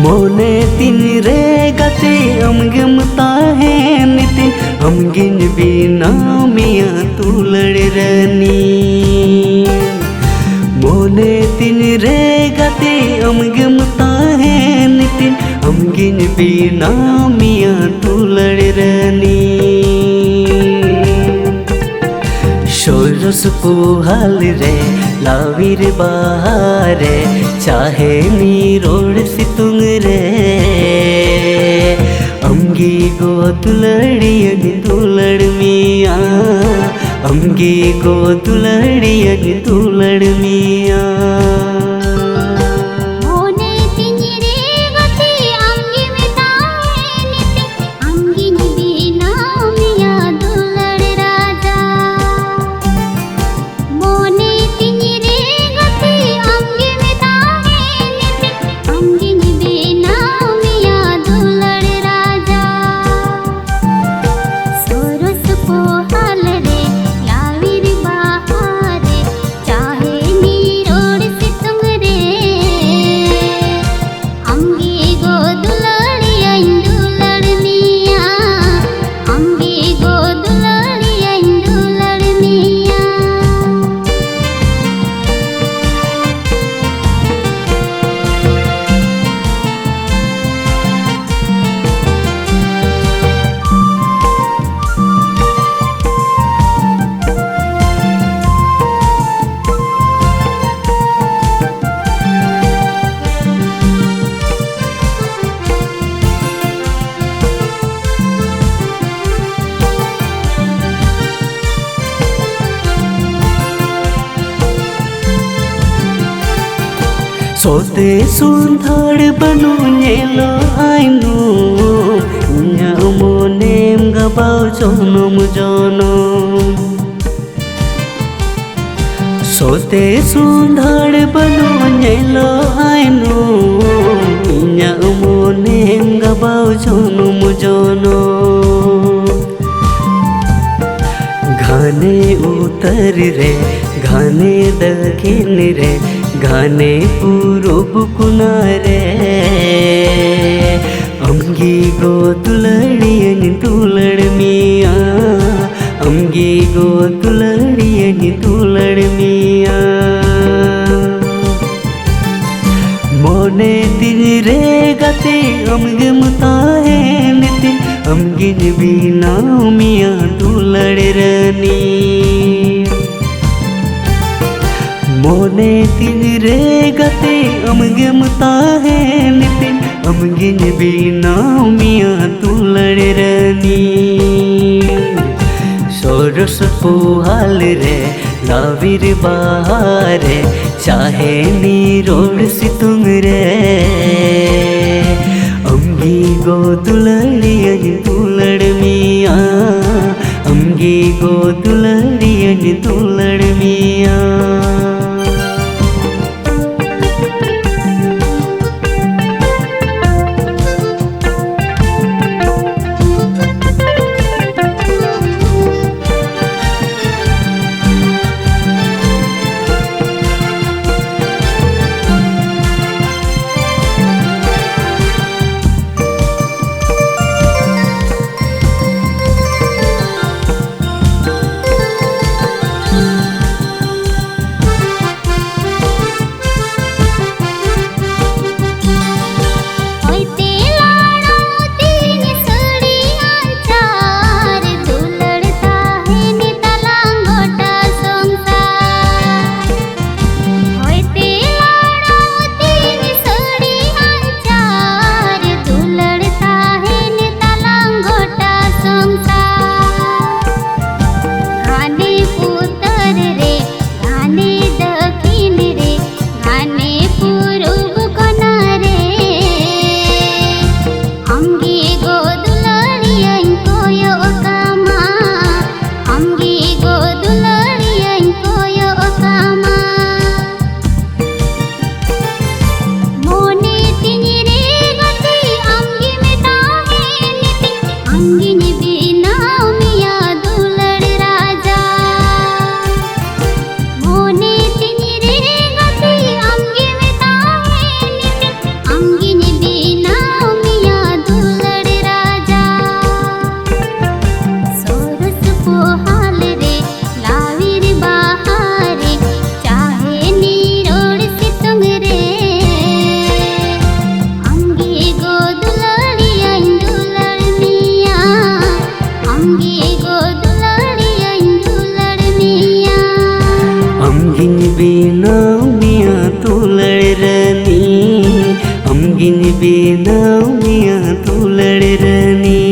मोने तिन रे गते अमगम ताहे नितिन अमगिन बिना मिया तू लड़रनी मोने तिन रे गते अमगम ताहे नितिन अमगिन बिना मिया तू लड़रनी सोरस पुहाल रे लावीर बहारे चाहे नीरोड़ सितुंग रे अमगी गो दुलड़ियन दुलड़ मिया अमगी गो दुलड़ियन दुलड़ मिया सोते सुंदर बनु नेलो आइनु न्या मोनेम गबाव जोनम जोनम सोते सुंदर बनु नेलो आइनु न्या मोनेम गबाव जोनम जोनम घाने उतर रे घाने दखिन रे घाने पूरब कुनारे अमगी गो दुलड़ियन दुलड़ मिया अमगी गो दुलड़ियन दुलड़ मिया मोने दिन रे गते अमगम ताहे नितिन अमगिन बिना मिया दुलड़ रनी मोने तिन रे गते अमगम ताहे नितिन अमगिन बिना मिया तू लड़रनी सोरस पुहाल रे लावीर बहारे चाहे नीरोड़ सितुंग रे अमगी गो दुलड़ियन दुलड़ मिया अमगी गो दुलड़ियन दुलड़ मिया अमगिन बेनाव मिया तुलड़ रनी, अमगिन बेनाव मिया तुलड़ रनी।